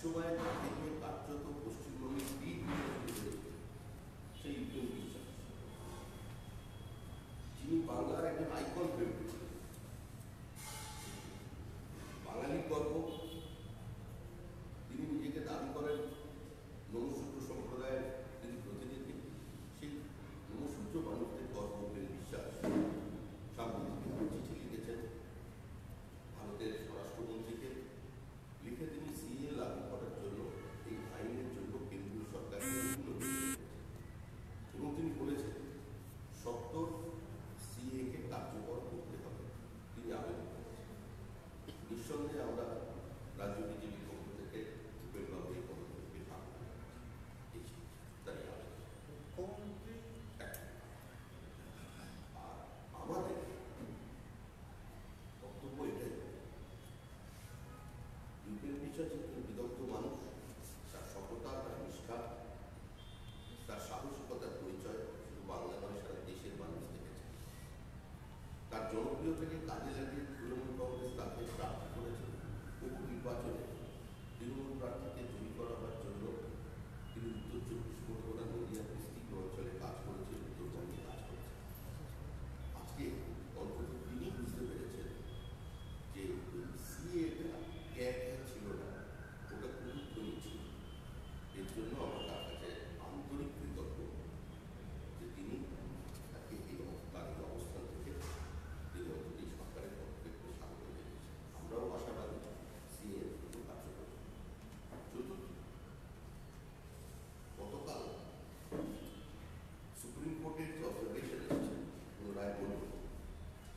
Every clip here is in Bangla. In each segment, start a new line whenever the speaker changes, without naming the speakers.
একসময় তাকে নিয়ে কার্যত পশ্চিমবঙ্গের দিক সেই ইউপিএন বিশ্বাস, যিনি বাংলার একজন আইকন হয়ে উঠেছেন, বাঙালির গর্ব। তিনি নিজেকে দাবি করেন নমসূত্র সম্প্রদায়ের তিনি প্রতিনিধি। সেই নমসূত্র মানুষদের গর্ব উপেন বিশ্বাস সাংবাদিককে চিঠি লিখেছেন ভারতের স্বরাষ্ট্রমন্ত্রীকে, লিখে তিনি সিএ লাগু করার জন্য এই আইনের জন্য কেন্দ্রীয় সরকারকে এবং তিনি বলেছেন সত্তর সিএকে কার্যকর করতে হবে। তিনি আবেদন করেছেন। নিঃসন্দেহে আমরা রাজ্য বিজেপির পক্ষ থেকে উপেনবাবু এই পদক্ষেপকে ভাগ তাই মুখ্যমন্ত্রী। আর আমাদের বক্তব্য এটাই, ইউপিএন বিশ্বাস একজন বিদগ্ধ মানুষ, তার সততা, তার নিষ্ঠা, তার সাহসিকতার পরিচয় শুধু বাংলা নয় সারা দেশের মানুষ দেখেছে। তার জনপ্রিয়তাকে কাজে লাগিয়ে তৃণমূল কংগ্রেস তাকে প্রার্থী করেছে। বহু নির্বাচনে তৃণমূল প্রার্থীকে জয়ী করাবার জন্য তিনি উত্তর চব্বিশ পরগনা, নদিয়ার বিস্তীর্ণ অঞ্চলে কাজ করেছেন, উত্তরবঙ্গে কাজ করেছেন। আজকে অন্তত তিনি বুঝতে পেরেছেন যে সিএটা ছিল না, ওটা গুরুত্বই ছিল। এর জন্য আমরা তার কাছে আন্তরিক কৃতজ্ঞ যে তিনি তাকে তার এই অবস্থান থেকে তিনি অন্তত এই সরকারের পদক্ষেপকে স্বাগত জানিয়েছেন। আমরাও আশাবাদী সিএ কার্যকর। চতুর্থ, গতকাল সুপ্রিম কোর্টের যে অবজারভেশন এসেছে কোনো রায় বলল,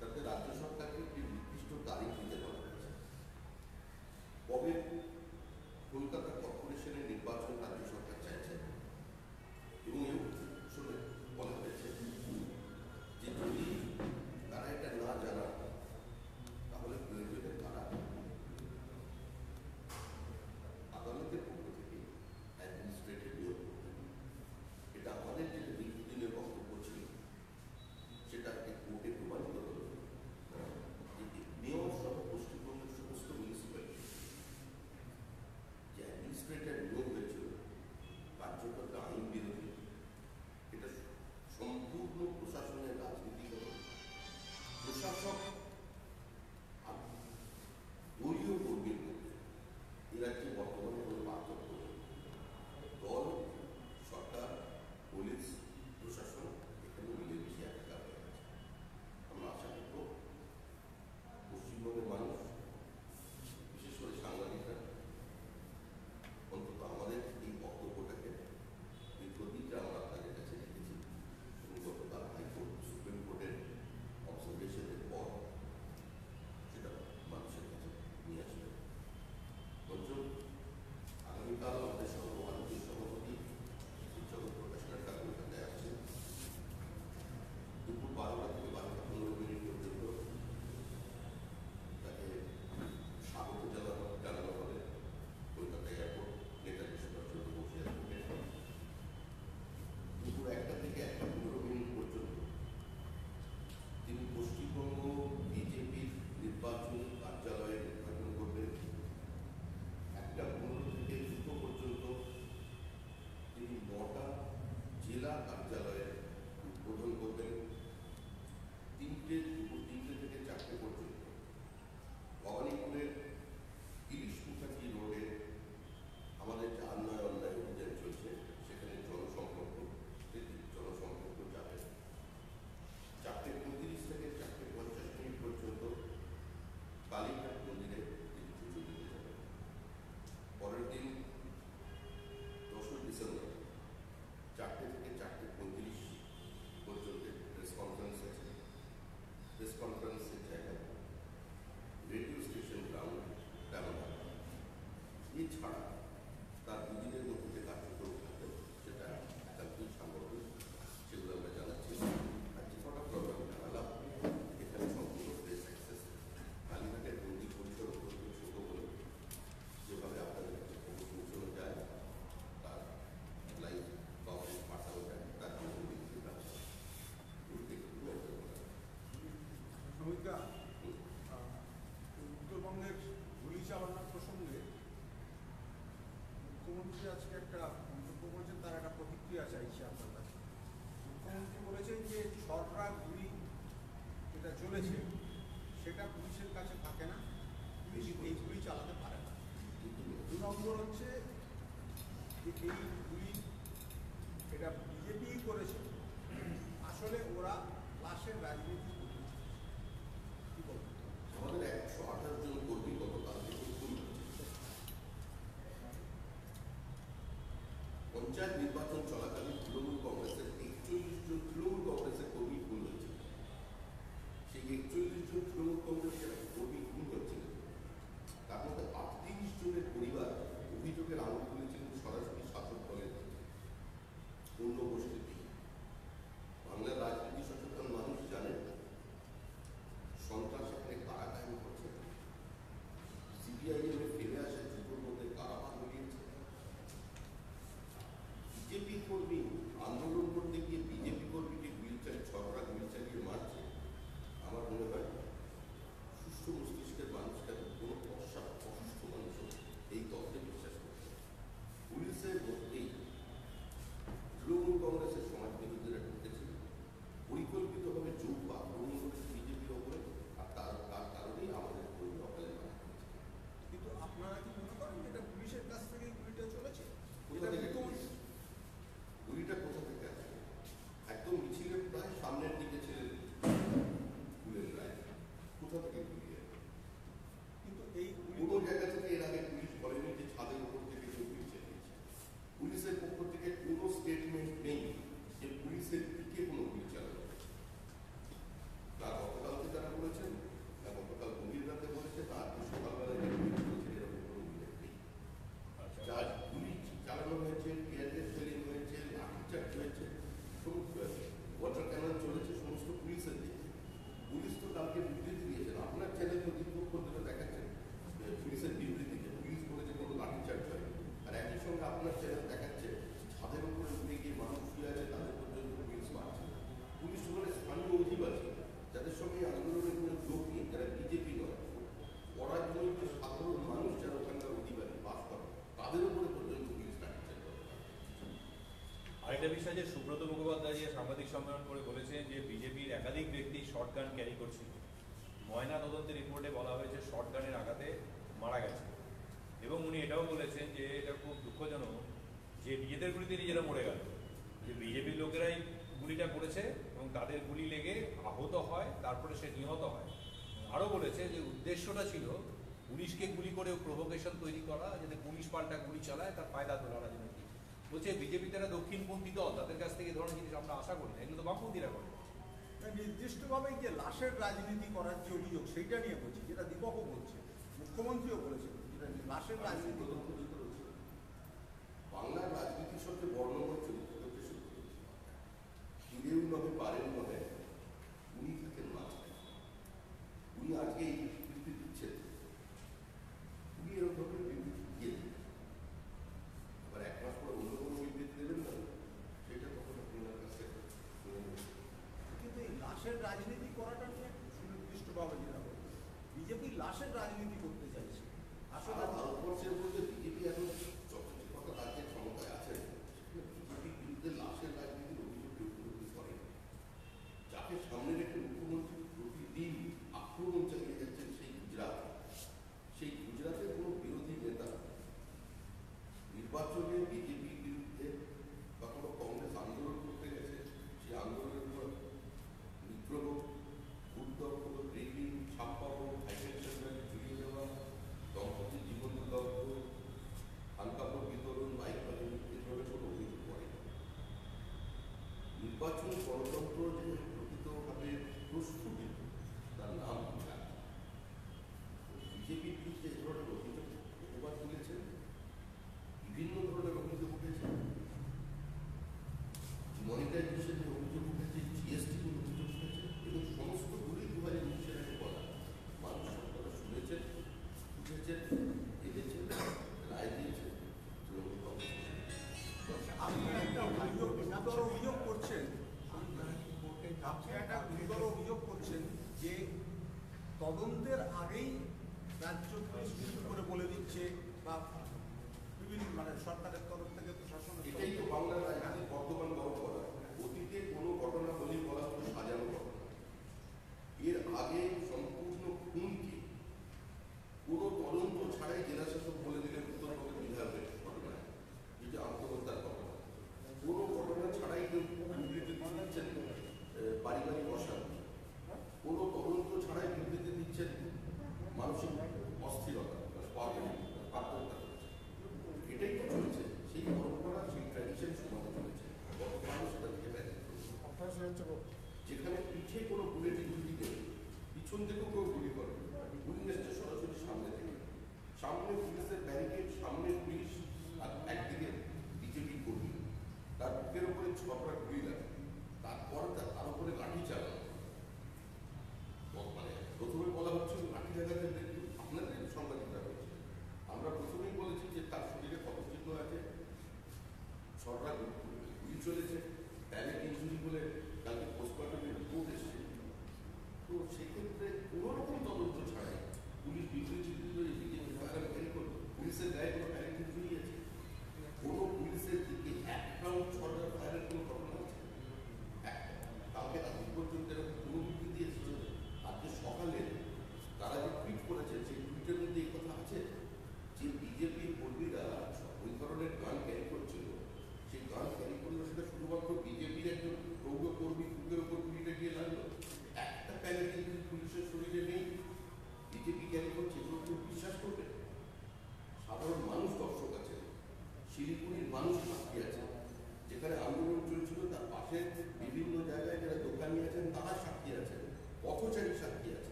তাতে রাজ্য সরকারকে একটি নির্দিষ্ট তারিখ দিতে বলা হয়েছে। কবে কলকাতা কর্পোরেশনের নির্বাচন রাজ্য সরকার চাইছে এবং এও শুনে বলা হয়েছে যে যদি তারা এটা না জানা তাহলে প্রয়োজনে তারা আদালতের পক্ষ থেকে অ্যাডমিনিস্ট্রেটিভ নিয়োগ করবে। এটা আমাদের যে দীর্ঘদিনের বক্তব্য ছিল সেটা কোর্টে প্রমাণিত হল যে মেয়র সহ পশ্চিমবঙ্গের সমস্ত মিউনিসিপ্যালিটি যে অ্যাডমিনিস্ট্রেটর নিয়োগ হয়েছিল কার্যকর্তা আইন বিরোধী। এটা সম্পূর্ণ প্রশাসনের রাজনীতি হল। প্রশাসক আর দলীয় কর্মীর মধ্যে এ রাজ্যে বর্তমানে কোনো পার্থক্য নেই। দল, সরকার, পুলিশ, প্রশাসন এখানে মিলেমিশে একাকার হয়ে আছে। আমরা আশা করব পশ্চিমবঙ্গের মানুষ, বিশেষ করে সাংবাদিকরা, অন্তত আমাদের এই বক্তব্যটাকে দীর্ঘদিন আমরা আপনাদের কাছে রেখেছি এবং গতকাল হাইকোর্ট সুপ্রিম কোর্টের অবজারভেশনের পর সেটা মানুষের কাছে নিয়ে আসবে। পঞ্চম, আগামীকাল আমাদের সর্বভারতীয় সভাপতি জগৎ প্রকাশ নাড্ডা কলকাতায় আসছেন। দুপুর 12টা থেকে 12:15 পর্যন্ত তাকে স্বাগত জানানো হবে কলকাতা এয়ারপোর্ট নেতাজি সুভাষচন্দ্র বোস এয়ারপোর্টে। দুপুর 1টা থেকে 1:15 পর্যন্ত তিনি পশ্চিমবঙ্গ বিজেপির নির্বাচনী কার্যালয়ে উদ্ঘাটন করবেন। 1:15 থেকে 2 পর্যন্ত তিনি 9টা জেলা কার্যালয়ে উদ্বোধন করবেন। দুপুর 3টে থেকে 4টে পর্যন্ত ভবানীপুরের ইলিশ মুখার্জি রোডে আমাদের যে অন্যায় অভিযান চলছে সেখানে জনসম্পর্ক যাবে। 4:35 থেকে 4:50 পর্যন্ত কালীঘাট মন্দিরে তিনি পুজো দিতে যাবেন। পরের দিন 10 ডিসেম্বর 4টে থেকে 4:35 পর্যন্ত প্রেস কনফারেন্স আছে। প্রেস কনফারেন্সের জায়গায় রেডিও স্টেশন গ্রাউন্ড ব্যবহার। এছাড়া তার দুদিনের মধ্যে যে কার্যক্রম থাকবে সেটা একান্তই সাংগঠনিক, সেগুলো আমরা জানাচ্ছি। আর যে কটা প্রোগ্রাম জানালাম এখানে সম্পূর্ণ প্রেস অ্যাক্সেস। কালীঘাটের বন্দি পরিসর অত্যন্ত ছোট হলেও যেভাবে আপনাদের কাছে খবর পৌঁছানো যায় তার লাইভ কভারেজ পাঠানো যায়, তার জন্য বিভিন্ন ব্যবস্থা
উত্তরবঙ্গের গুলি চালনার প্রসঙ্গে আজকে একটা মন্তব্য করেছেন, তার একটা প্রতিক্রিয়া চাইছি আপনার কাছে। মুখ্যমন্ত্রী বলেছেন যে ছড়রা গুলি যেটা চলেছে সেটা পুলিশের কাছে থাকে না, পুলিশ এই গুলি চালাতে পারে না। 2 নম্বর হচ্ছে যে এই গুলি এটা বিজেপি করেছে, আসলে ওরা লাশের রাজনীতি করছে। কি বলবো,
আমাদের 128 জন কর্মী গতকাল থেকে পঞ্চায়েত নির্বাচন চলাকালীন তৃণমূল কংগ্রেসের 41 জন তৃণমূল কংগ্রেসের কর্মী খুন হয়েছে। সেই 41 জন তৃণমূল কংগ্রেসের কর্মী খুন হচ্ছিলেন, তার মধ্যে 38 জনের পরিবার অভিযোগের আঙুল তুলেছিলেন সরাসরি শাসক দলের দিকে, অন্য গোষ্ঠীর দিকে। বাংলার রাজনীতি সচেতন মানুষ জানেন সন্ত্রাস এখানে কারা কায়েম করছে, সিপিআইএম ফিরে আসে যুগের মধ্যে কারা ভাগ হয়েছে। বিজেপি কর্মী আন্দোলন করতে গিয়ে বিজেপি কর্মীকে ছড়রা গুলি চালিয়ে মারছে। আমার মনে হয় সুস্থ মস্তিষ্কের মানুষকে কোনো অসুস্থ মানুষ এই তত্ত্বে বিশ্বাস করছে। পুলিশের মধ্যেই তৃণমূল কংগ্রেসের সমাজ বিরোধীরা ঢুকেছিল, পরিকল্পিতভাবে যোগ বা আক্রমণ করেছে বিজেপির ওপরে, আর তার কারণেই আমাদের কর্মী অকালে মারা গেছে।
কিন্তু আপনারা কি মনে করেন এটা পুলিশের কাছ থেকে গুলিটা চলেছে?
কোথা থেকে গুলিটা কোথা থেকে আসে? একদম মিছিলের প্রায় সামনের দিকে ছিলেন গুলের রায়, কোথা থেকে গুলি আসে?
কিন্তু এই
কোনো জায়গা থেকে এর আগে পুলিশ বলেনি যে ছাদের উপর থেকে কেউ গুলি চালিয়েছে। পুলিশের পক্ষ থেকে কোনো স্টেটমেন্ট নেই যে পুলিশের দিকে কোনো গুলি চালানো হয়েছে। না গতকালকে তারা বলেছেন, না গতকাল গভীর রাতে বলেছে, না আজকে সকালবেলায় যে গুলি চলেছে এরকম কোনো উল্লেখ নেই। যা গুলি চালানো হয়েছে, টিয়ারগ্যাস ফেলিং হয়েছে, লাঠিচার্জ হয়েছে, ওয়াটার ক্যানন চলেছে, সমস্ত পুলিশের দিকে। পুলিশ তো কালকে বিবৃতি দিয়েছেন, আপনার চ্যানেল কর্তৃপক্ষ ধরে দেখাচ্ছেন পুলিশের বিবৃতিতে পুলিশ বলেছে কোনো লাঠিচার্জ হয়নি, আর একই সঙ্গে আপনার চ্যানেল দেখাচ্ছে ছাদের উপরে উঠে গিয়ে মানুষ শুয়ে আছে তাদের পর্যন্ত পুলিশ মারছে। পুলিশ বলে স্থানীয় অধিবাসী যাদের সঙ্গে আন্দোলনের কোনো যোগ নেই, যারা বিজেপি নয়, অরাজনৈতিক সাধারণ মানুষ যারা ওখানকার অধিবাসী বাস করে, তাদের উপরে পর্যন্ত পুলিশ লাঠিচার্জ করে।
আরেকটা বিষয় যে সুব্রত মুখোপাধ্যায় যে সাংবাদিক সম্মেলন করে বলেছেন যে বিজেপির একাধিক ব্যক্তি শর্টগান ক্যারি করছিল, ময়না তদন্তের রিপোর্টে বলা হয়েছে শর্টগানের আঘাতে মারা গেছে। এবং উনি এটাও বলেছেন যে এটা খুব দুঃখজনক যে নিজেদের গুলিতে নিজেরা মরে গেল, যে বিজেপির লোকেরাই গুলিটা করেছে এবং তাদের গুলি লেগে আহত হয়, তারপরে সে নিহত হয়। আরও বলেছে যে উদ্দেশ্যটা ছিল পুলিশকে গুলি করে প্রভোকেশন তৈরি করা, যাতে পুলিশ পাল্টা গুলি চালায়, তার ফায়দা তোলা রাজনীতি। বলছে বিজেপি তারা দক্ষিণপন্থী দল, তাদের কাছ থেকে এই ধরনের জিনিস আমরা আশা করি না, এগুলো তো বামপন্থীরা করে।
নির্দিষ্টভাবে যে লাশের রাজনীতি করার যে অভিযোগ সেইটা নিয়ে বলছি, যেটা দীপকও বলছে, মুখ্যমন্ত্রীও বলেছেন, যেটা লাশের রাজনীতি।
বাংলার রাজনীতির সবচেয়ে বর্ণময় চরিত্র হচ্ছে সত্যি, ফিরেও নহে পারেন নহে, উনি থাকেন মাঝখানে। উনি আজকে এই বিবৃতি দিচ্ছেন, উনি এরকম ধরনের বিবৃতি দিয়ে দেবেন, আবার 1 মাস পর অন্য কোনো বিবৃতি দেবেন না, সেটা তখন আপনি ওনার কাছে
কিন্তু এই লাশের রাজনীতি করাটা নিয়ে সুনির্দিষ্টভাবে যেটা বলছে, বিজেপি লাশের রাজনীতি করতে চাইছে। আসলে
ভারতবর্ষের মধ্যে বিজেপি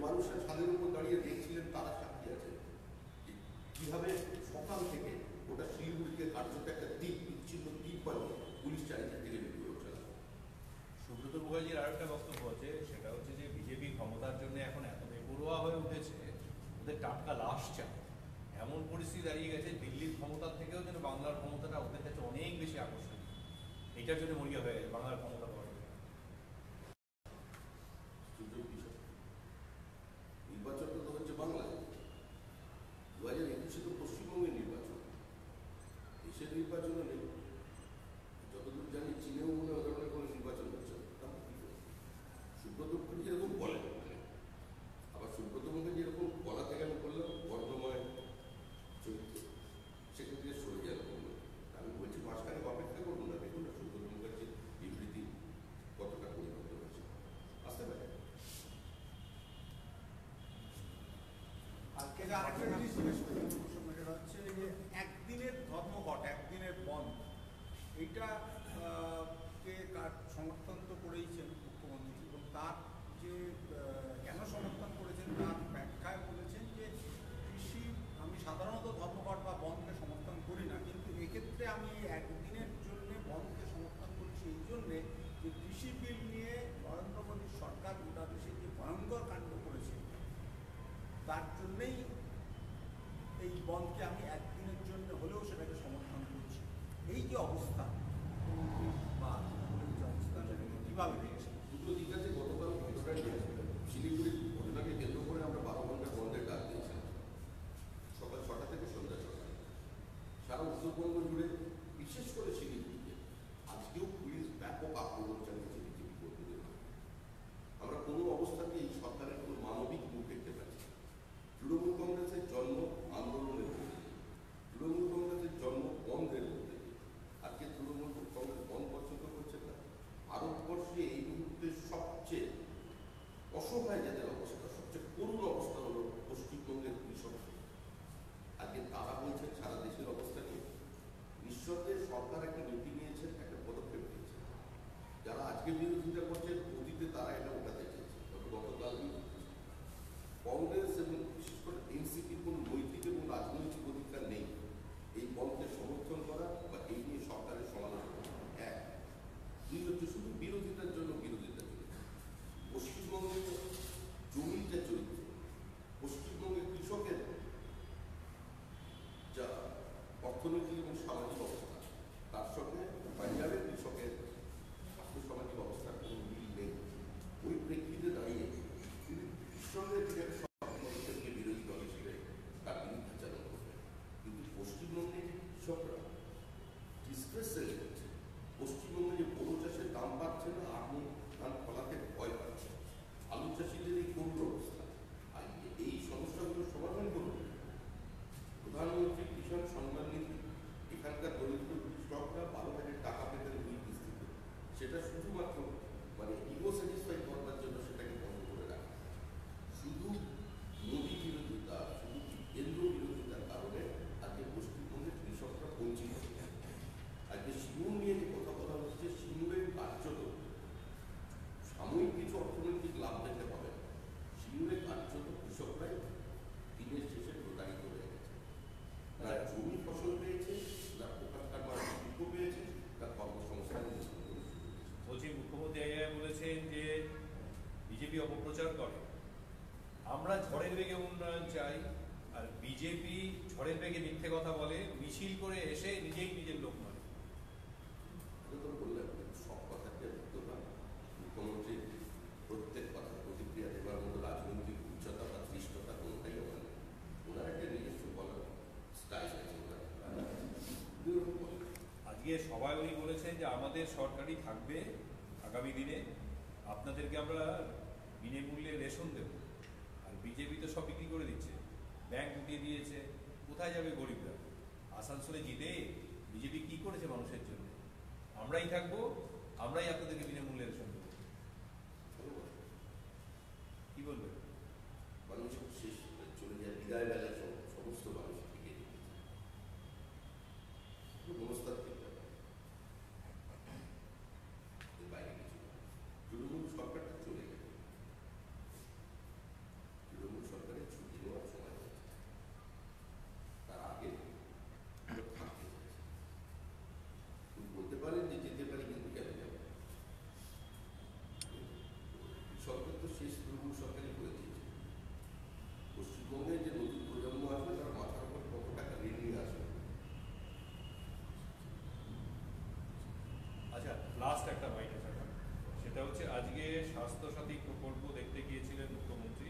মানুষের ছাদের উপর দাঁড়িয়ে দেখছিলেন তারা সাক্ষী আছে যে কিভাবে সকাল থেকে ওটা শিলিগুড়িকে কার্যত একটা দ্বীপ বিচ্ছিন্ন দ্বীপ বানিয়ে পুলিশ চারিদিক থেকে বিক্রি করছে।
সুব্রত মুখার্জির আর একটা বক্তব্য আছে, সেটা হচ্ছে যে বিজেপি ক্ষমতার জন্য এখন এত বেপরোয়া হয়ে উঠেছে, ওদের টাটকা লাশ চায়। এমন পরিস্থিতি দাঁড়িয়ে গেছে দিল্লির ক্ষমতার থেকেও যেন বাংলার ক্ষমতাটা ওদের কাছে অনেক বেশি আকর্ষণীয়। এটার জন্য মরিয়া হয়ে গেছে বাংলার ক্ষমতা পাওয়ার জন্য।
নির্বাচনটা তো হচ্ছে বাংলায়, 2021 তো পশ্চিমবঙ্গের নির্বাচন, দেশের নির্বাচনও নেই। যতদূর জানি চীনেও মনে হয় ধরনের কোনো নির্বাচন হচ্ছে না। সুব্রত মুখার্জি এরকম বলেন, আবার সুব্রত মুখার্জি এরকম বলা থেকে আমি বললাম বর্ণময় চরিত্র, সেখান থেকে সরে যাওয়া বললো। আমি বলছি মাঝখানে অপেক্ষা করুন না, দেখুন না সুব্রত মুখার্জির বিবৃতি কতটা পরিবর্তন হয়েছে, আসতে পারে।
আজকে যে আরেকটা জিনিস জিজ্ঞেস করি সেটা হচ্ছে যে একদিনের ধর্মঘট, একদিনের বন্ধ, এইটা কে সমর্থন তো করেইছেন মুখ্যমন্ত্রী, এবং তার যে কেন সমর্থন করেছেন তার ব্যাখ্যায় বলেছেন যে কৃষি, আমি সাধারণত ধর্মঘট বা বন্ধকে সমর্থন করি না, কিন্তু এক্ষেত্রে আমি একদিনের জন্য বন্ধকে সমর্থন করছি এই জন্যে যে কৃষি বিল নিয়ে নরেন্দ্র মোদীর সরকার গোটা দেশে যে ভয়ঙ্কর কাণ্ড করেছে তার জন্যেই এই বন্ধকে আমি একদিনের জন্য হলেও সেটাকে সমর্থন করছি। এই যে অবস্থা বা যে অবস্থা সেটাকে কীভাবে দেখছে?
দুটো দিক আছে। গতকাল ঘটনাটি শিলিগুড়ির ঘটনাকে কেন্দ্র করে আমরা 12 ঘন্টা বন্ধের ডাক দিয়েছিলাম, সকাল 6টা থেকে সন্ধ্যা 6টা। সারা উত্তরবঙ্গ জুড়ে, বিশেষ করে শিলিগুড়িতে আজকেও পুলিশ ব্যাপক আক্রমণ চালিয়েছে বিজেপি কর্মীদের। আমরা কোনো অবস্থাতে এই সরকারের কোনো মানবিক মুখ দেখতে পাচ্ছি। তৃণমূল কংগ্রেসের জন্ম আন্দোলনের মধ্যে, তৃণমূল কংগ্রেসের জন্ম বন্ধের মধ্যে। আজকে তৃণমূল কংগ্রেস বন্ধ পছন্দ করছে না। ভারতবর্ষে এই মুহূর্তে সবচেয়ে অসহায় যাদের অবস্থা, সবচেয়ে করুণ অবস্থা হলো পশ্চিমবঙ্গের কৃষক। আজকে তারা বলছেন সারা দেশের অবস্থা নিয়ে। নিঃসন্দেহে সরকার একটা নীতি নিয়েছে, একটা পদক্ষেপ নিয়েছে। যারা আজকে বিরোধিতা করছে অতীতে তারা এটা ওঠাতে চেয়েছে, গতকাল কংগ্রেস এবং বিশেষ করে এনসিপির কোনো নৈতিক এবং রাজনৈতিক অধিকার নেই এই বন্ধকে সমর্থন করা বা এই নিয়ে সরকারের সমালোচনা করা। এক, দুই হচ্ছে শুধু বিরোধিতার জন্য বিরোধিতার জন্য। পশ্চিমবঙ্গের জমির যে চরিত্র, পশ্চিমবঙ্গের কৃষকের যা অর্থনৈতিক এবং সামাজিক অবস্থা, তার সঙ্গে পাঞ্জাবের কৃষকের আর্থসামাজিক অবস্থার কোনো মিল নেই। ওই প্রেক্ষিতে দাঁড়িয়ে তিনি কৃষকের সরকারকে বিরোধী দল হিসেবে তার বিরুদ্ধাচারণ করবেন। কিন্তু পশ্চিমবঙ্গে যে কৃষকরা ডিস্ট্রেস সেল করছে, পশ্চিমবঙ্গে যে বোরো চাষের দাম পাচ্ছে না, আগুন ধান ফলাতে ভয় পাচ্ছে, আলু চাষিদের এই করুণ অবস্থা, আর এই সমস্যাগুলো সমাধান করুন প্রধানমন্ত্রী কিষাণ সম্মান নিধি। এখানকার দরিদ্র কৃষকরা 12,000 টাকা পেতেন 2 কিস্তিতে, সেটা শুধুমাত্র মানে ইগো স্যাটিসফাই করবার জন্য সেটাকে বন্ধ করে রাখা। শুধু মোদী বিরোধিতা, শুধু কেন্দ্র বিরোধিতার কারণে আজকে পশ্চিমবঙ্গের কৃষকরা বঞ্চিত হচ্ছে। আজকে সিঙ্গুর নিয়ে যে কথা বলা হচ্ছে, সিঙ্গুরের কার্যত সাময়িক কিছু অর্থনৈতিক লাভ দেখতে পাবে, সিঙ্গুরের কার্যত কৃষকরাই দিনের শেষে প্রতারিত হয়ে গেছে। তারা জমি ফসল পেয়েছে, তারা পোকার মারা শিল্প পেয়েছে, তার কর্মসংস্থান
বলছি মুখ্যমন্ত্রী বলেছেন যে বিজেপি অপপ্রচার করে, আমরা ঝড়ের বেগে উন্নয়ন চাই, আর বিজেপি ঝড়ের বেগে মিথ্যে কথা বলে, মিছিল করে এসে নিজেই নিজের লোক মানে।
বললেন সব কথাকে উত্তর না, মুখ্যমন্ত্রীর প্রত্যেক কথা প্রতিক্রিয়া দেওয়ার মতো রাজনৈতিক উচ্চতা বা দৃষ্টতা কোনোটাই আমার নেই। ওনার একটা নিজস্ব বলার স্টাইল আছে।
আজকে সবাই উনি বলেছেন যে আমাদের সরকারই থাকবে আগামী দিনে, আপনাদেরকে আমরা বিনামূল্যে রেশন দেব। আর বিজেপি তো সব বিক্রি করে দিচ্ছে, ব্যাংক উঠিয়ে দিয়েছে, কোথায় যাবে গরিবরা? আসানসোলে জিতে বিজেপি কি করেছে মানুষের জন্য? আমরাই থাকবো, আমরাই আপনাদেরকে বিনামূল্যে রেশন দেবো। কি বলবেন?
মানুষ শেষ চলে যায়, বিদায় বেলায় সমস্ত মানুষ থেকে মনস্তাত্ত্বিক ব্যাপার, এর বাইরে কিছু তৃণমূল সরকারটা চলে গেল।
লাস্ট একটা বাইট আছে আমার। সেটা হচ্ছে আজকে স্বাস্থ্যসাথী প্রকল্প দেখতে গিয়েছিলেন মুখ্যমন্ত্রী।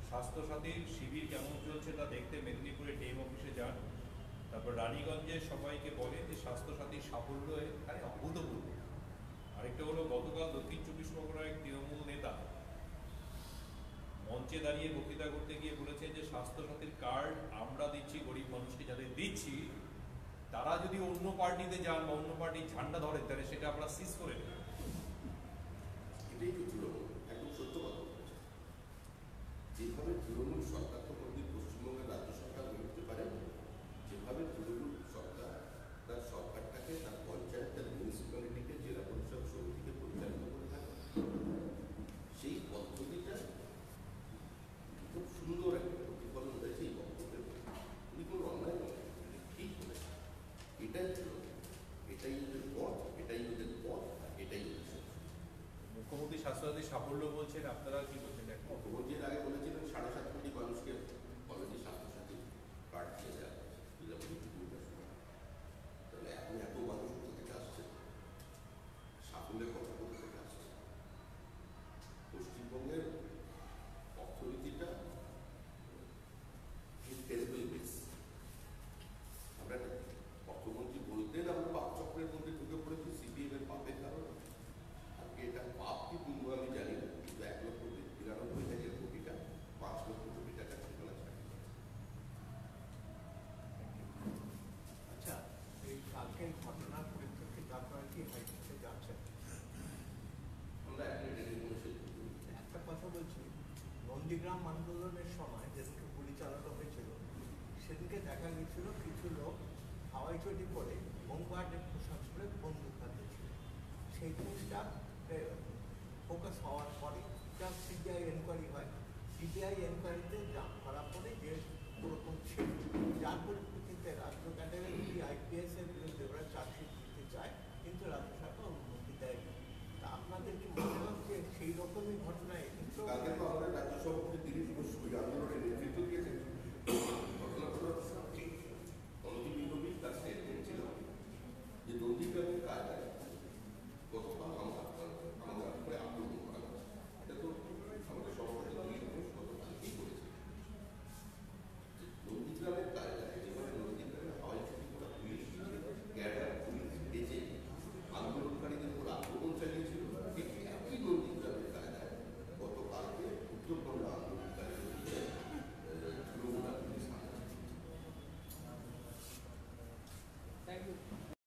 স্বাস্থ্যসাথীর শিবির কেমন চলছে তা দেখতে মেদিনীপুরে ডিএম অফিসে যান। তারপর রানীগঞ্জে সবাইকে বলেন যে স্বাস্থ্যসাথীর সাফল্য এখানে অভূতপূর্ব। আরেকটা হলো গতকাল দক্ষিণ চব্বিশ পরগনার এক তৃণমূল নেতা মঞ্চে দাঁড়িয়ে বক্তৃতা করতে গিয়ে বলেছেন যে স্বাস্থ্যসাথীর কার্ড আমরা দিচ্ছি গরিব মানুষকে, যাদের দিচ্ছি তারা যদি অন্য পার্টিতে যান বা অন্য পার্টির ঝান্ডা ধরে তাহলে সেটা আমরা সিজ করে নেব।
এটাই তো তৃণমূল, একদম সত্য কথা বলেছে। যেভাবে তৃণমূল সরকার তো কোনদিন পশ্চিমবঙ্গের রাজ্য সরকার হয়ে উঠতে পারে, যেভাবে তৃণমূল সরকার তার সরকারটাকে, তার পঞ্চায়েত, তার মিউনিসিপ্যালিটিকে, জেলা পরিষদ সমিতিকে পরিচালিত করে থাকে, সেই পদ্ধতিটা খুব সুন্দর একটা প্রতিফলন হয়েছে এই বক্তব্যের। উনি কোনো অন্যায় নয়, উনি ঠিক বলেছেন। এটাই তৃণমূল, এটাই ওদের পথ, এটাই ওদের পথ, এটাই ওদের শক্তি।
মুখ্যমন্ত্রী স্বাস্থ্যসাথীর সাফল্য বলছেন, আপনারা কি বলছেন?
মুখ্যমন্ত্রীর আগে বলেছিলেন 7.5 কোটি মানুষকে অলরেডি স্বাস্থ্যসাথী কার্ড দিয়ে দেওয়া হয়েছে। তাহলে এখন এত মানুষ কোথা থেকে আসছে, সাফল্যের কথা কোথা থেকে আসছে? পশ্চিমবঙ্গের অর্থনীতিটা টেরিবল বেস। আমরা অর্থমন্ত্রী বলতেন আমরা পাপ চক্রের মধ্যে ঢুকে পড়েছি, সিপিএম এর পাপের কারণে। আজকে এটা পাপ কি পুণ্য আমি জানি না, কিন্তু 1,93,000 কোটি টাকা, 5 লক্ষ কোটি টাকা ঠিকানা ছাড়িয়ে গেছে।
আচ্ছা, এই কালকের ঘটনার পরিপ্রেক্ষিতে আপনারা কি হাইকোর্টে যাচ্ছেন?
আমরা একটা ডেটে কোনো সিদ্ধান্ত নিই।
একটা কথা বলছি, নন্দীগ্রাম আন্দোলনের সময় যেদিনকে গুলি চালানো হয়েছিল সেদিকে দেখা গেছিল কিছু লোক হাওয়াই চটি করে হোমগার্ডের পোশাক পরে বন্দুক হাতে ছিল। সেই জিনিসটা ফোকাস হওয়ার পরে যা সিবিআই এনকোয়ারি হয়, সিবিআই এনকোয়ারিতে যা ধরা পড়ে যে ওরকম ছিল, যার পরিপ্রেক্ষিতে রাজ্য ক্যাডারের আইপিএস এর বিরুদ্ধে ওরা চার্জশিট দিতে চায়, কিন্তু রাজ্য সরকার অনুমতি দেয়নি। তা আপনাদের কি মনে হয় যে সেই রকমই ঘটনা এক্ষেত্রেও?
কালকের